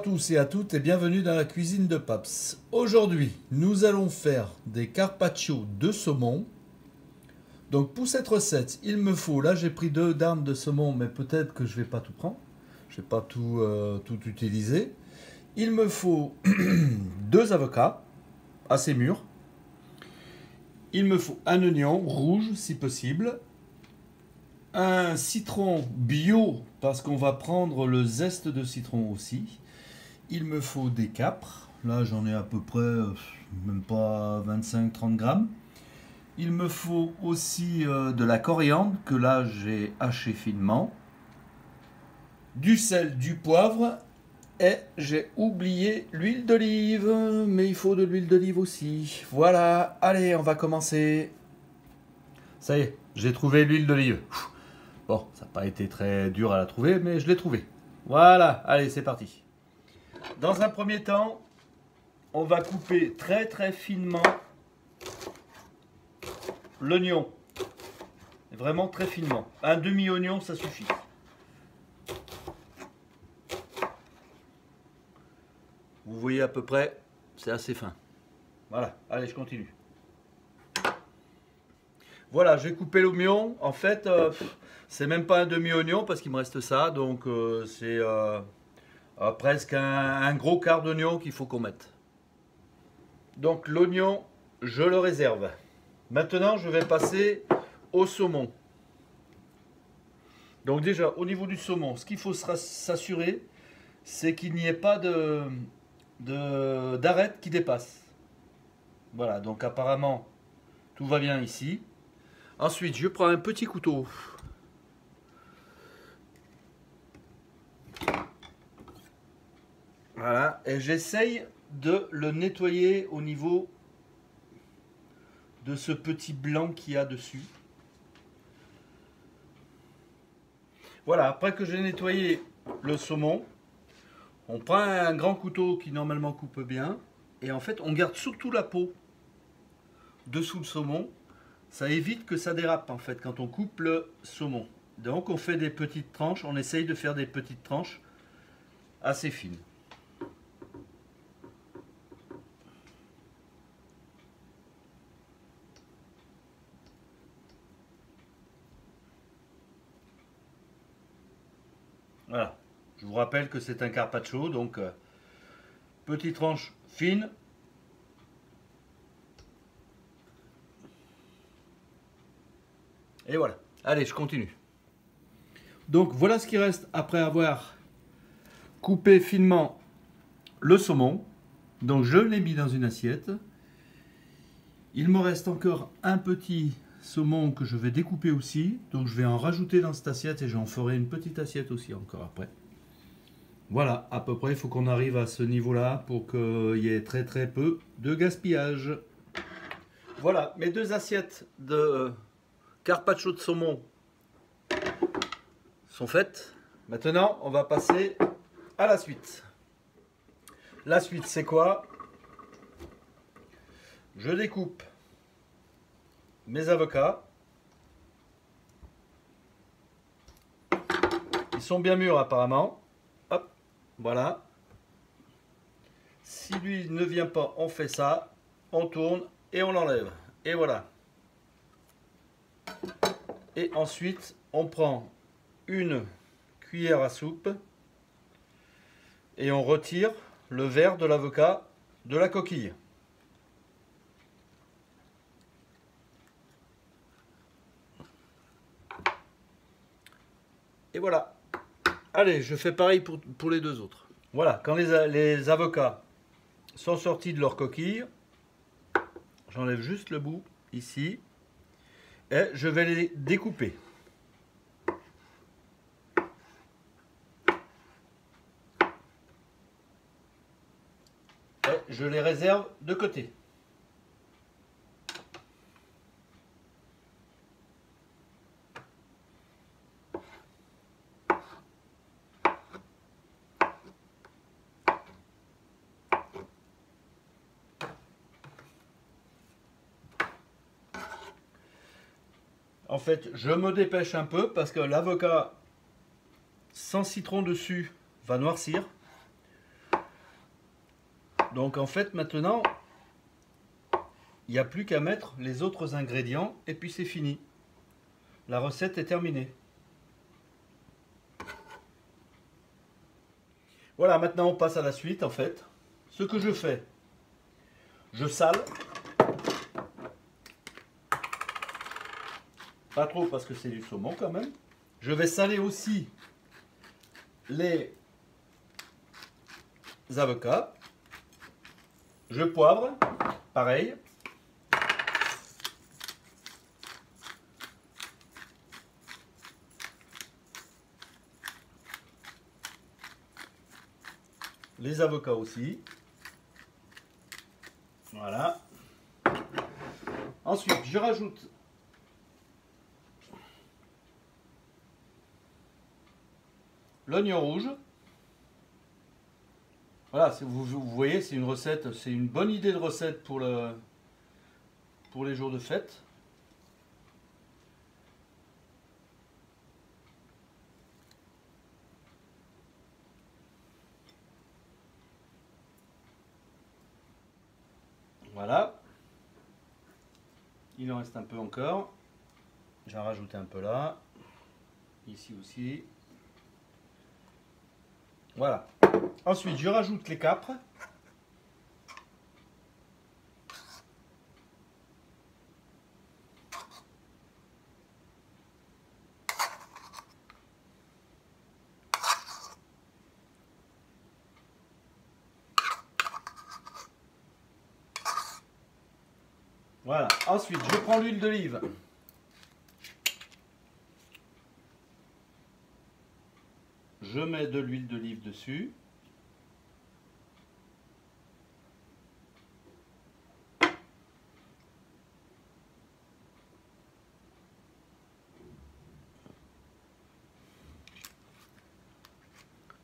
tous et à toutes et bienvenue dans la cuisine de Paps. Aujourd'hui, nous allons faire des carpaccio de saumon. Donc pour cette recette, il me faut, là j'ai pris 2 dames de saumon, mais peut-être que je vais pas tout prendre. Je vais pas tout utiliser. Il me faut 2 avocats assez mûrs. Il me faut un oignon rouge si possible. Un citron bio parce qu'on va prendre le zeste de citron aussi. Il me faut des capres. Là j'en ai à peu près même pas 25-30 grammes. Il me faut aussi de la coriandre que là j'ai haché finement. Du sel, du poivre. Et j'ai oublié l'huile d'olive. Mais il faut de l'huile d'olive aussi. Voilà, allez on va commencer. Ça y est, j'ai trouvé l'huile d'olive. Bon, ça n'a pas été très dur à la trouver, mais je l'ai trouvée. Voilà, allez, c'est parti. Dans un premier temps, on va couper très très finement l'oignon. Vraiment très finement. Un demi-oignon, ça suffit. Vous voyez à peu près, c'est assez fin. Voilà, allez, je continue. Voilà, j'ai coupé l'oignon. En fait, c'est même pas un demi-oignon parce qu'il me reste ça. Donc, c'est presque un gros quart d'oignon qu'il faut qu'on mette. Donc, l'oignon, je le réserve. Maintenant, je vais passer au saumon. Donc, déjà, au niveau du saumon, ce qu'il faut s'assurer, c'est qu'il n'y ait pas d'arête qui dépasse. Voilà, donc apparemment, tout va bien ici. Ensuite, je prends un petit couteau. Voilà, et j'essaye de le nettoyer au niveau de ce petit blanc qu'il y a dessus. Voilà, après que j'ai nettoyé le saumon, on prend un grand couteau qui normalement coupe bien. Et en fait, on garde surtout la peau dessous le saumon. Ça évite que ça dérape en fait quand on coupe le saumon. Donc on fait des petites tranches, on essaye de faire des petites tranches assez fines. Voilà, je vous rappelle que c'est un carpaccio, donc petite tranche fine. Et voilà, allez, je continue. Donc voilà ce qui reste après avoir coupé finement le saumon. Donc je l'ai mis dans une assiette. Il me reste encore un petit saumon que je vais découper aussi. Donc je vais en rajouter dans cette assiette et j'en ferai une petite assiette aussi encore après. Voilà, à peu près, il faut qu'on arrive à ce niveau-là pour qu'il y ait très très peu de gaspillage. Voilà, mes 2 assiettes de carpaccio de saumon sont faites. Maintenant, on va passer à la suite. La suite, c'est quoi? Je découpe mes avocats. Ils sont bien mûrs apparemment. Hop, voilà. Si lui ne vient pas, on fait ça. On tourne et on l'enlève. Et voilà. Et ensuite, on prend une cuillère à soupe et on retire le verre de l'avocat de la coquille. Et voilà. Allez, je fais pareil pour les 2 autres. Voilà, quand les avocats sont sortis de leur coquille, j'enlève juste le bout ici et je vais les découper. Et je les réserve de côté. En fait, je me dépêche un peu parce que l'avocat sans citron dessus va noircir. Donc en fait maintenant, il n'y a plus qu'à mettre les autres ingrédients et puis c'est fini. La recette est terminée. Voilà, maintenant on passe à la suite en fait. Ce que je fais, je sale. Pas trop parce que c'est du saumon quand même. Je vais saler aussi les avocats. Je poivre, pareil. Les avocats aussi. Voilà. Ensuite, je rajoute l'oignon rouge. Voilà, vous voyez, c'est une recette, c'est une bonne idée de recette pour les jours de fête. Voilà. Il en reste un peu encore. J'en rajoute un peu là. Ici aussi. Voilà. Ensuite, je rajoute les capres. Voilà. Ensuite, je prends l'huile d'olive. Je mets de l'huile d'olive dessus.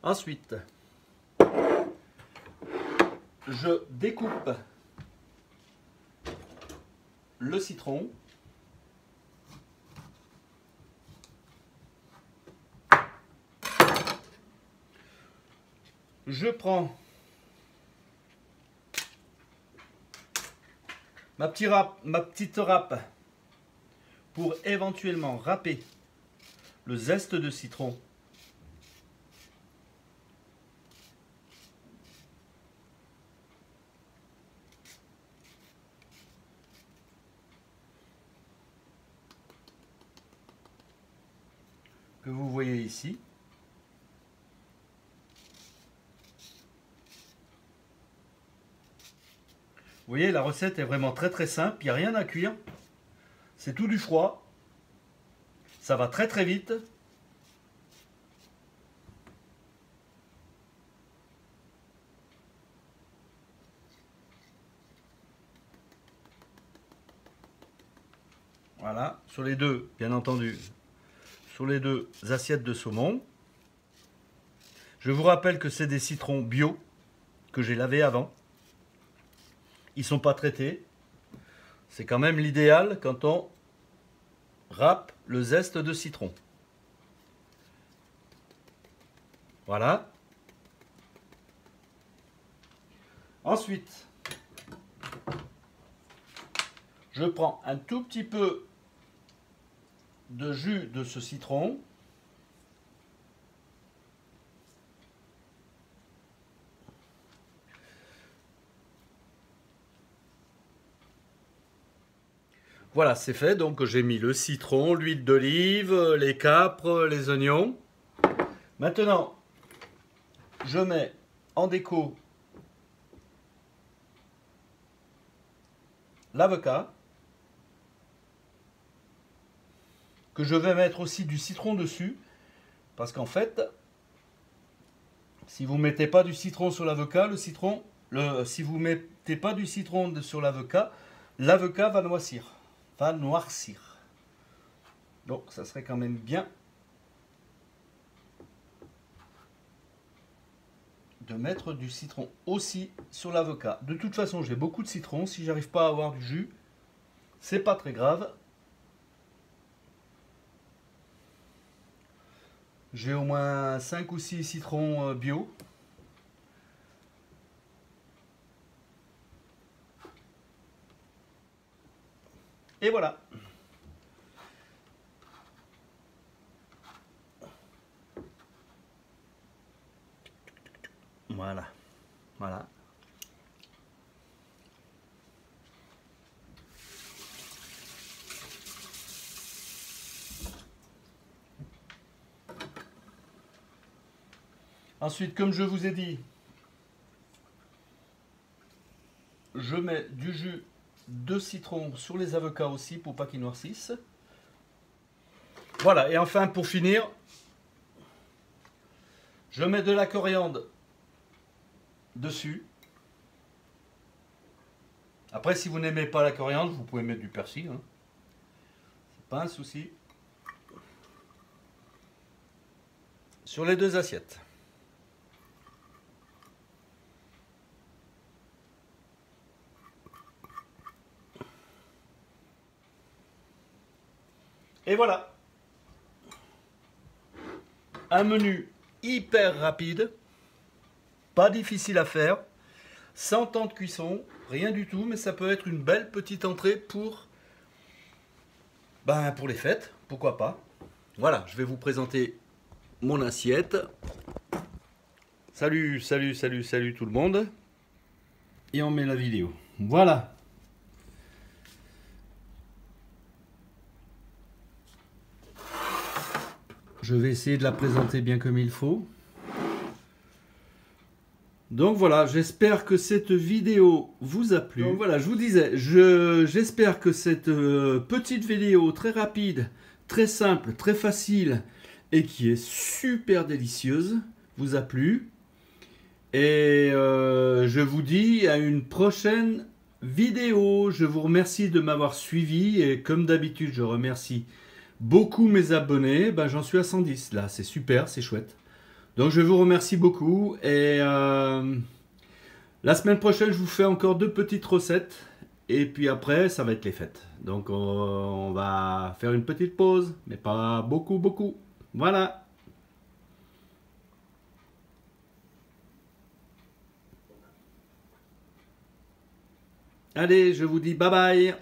Ensuite, je découpe le citron. Je prends ma petite râpe pour éventuellement râper le zeste de citron. Que vous voyez ici. Vous voyez, la recette est vraiment très simple, il n'y a rien à cuire. C'est tout du froid. Ça va très vite. Voilà, sur les deux, bien entendu, sur les deux assiettes de saumon. Je vous rappelle que c'est des citrons bio que j'ai lavés avant. Ils ne sont pas traités. C'est quand même l'idéal quand on râpe le zeste de citron. Voilà. Ensuite, je prends un tout petit peu de jus de ce citron. Voilà, c'est fait. Donc j'ai mis le citron, l'huile d'olive, les capres, les oignons. Maintenant, je mets en déco l'avocat, que je vais mettre aussi du citron dessus, parce qu'en fait, si vous ne mettez pas du citron sur l'avocat, si vous mettez pas du citron sur l'avocat va noircir. Donc ça serait quand même bien de mettre du citron aussi sur l'avocat. De toute façon, j'ai beaucoup de citron. Si j'arrive pas à avoir du jus, c'est pas très grave. J'ai au moins 5 ou 6 citrons bio. Et voilà. Voilà. Voilà. Ensuite, comme je vous ai dit, je mets du jus de citron sur les avocats aussi pour pas qu'ils noircissent. Voilà, et enfin pour finir, je mets de la coriandre dessus. Après, si vous n'aimez pas la coriandre, vous pouvez mettre du persil, hein. C'est pas un souci. Sur les deux assiettes. Et voilà. Un menu hyper rapide, pas difficile à faire, sans temps de cuisson, rien du tout, mais ça peut être une belle petite entrée pour les fêtes, pourquoi pas. Voilà, je vais vous présenter mon assiette. Salut, salut, salut, salut tout le monde. Et on met la vidéo. Voilà. Je vais essayer de la présenter bien comme il faut. Donc voilà, j'espère que cette vidéo vous a plu. Donc voilà, je vous disais, j'espère que cette petite vidéo très rapide, très simple, très facile et qui est super délicieuse vous a plu. Et je vous dis à une prochaine vidéo. Je vous remercie de m'avoir suivi et comme d'habitude, je remercie beaucoup mes abonnés. J'en suis à 110 là, c'est super, c'est chouette. Donc je vous remercie beaucoup et la semaine prochaine je vous fais encore 2 petites recettes et puis après ça va être les fêtes. Donc on va faire une petite pause mais pas beaucoup. Voilà. Allez, je vous dis bye bye.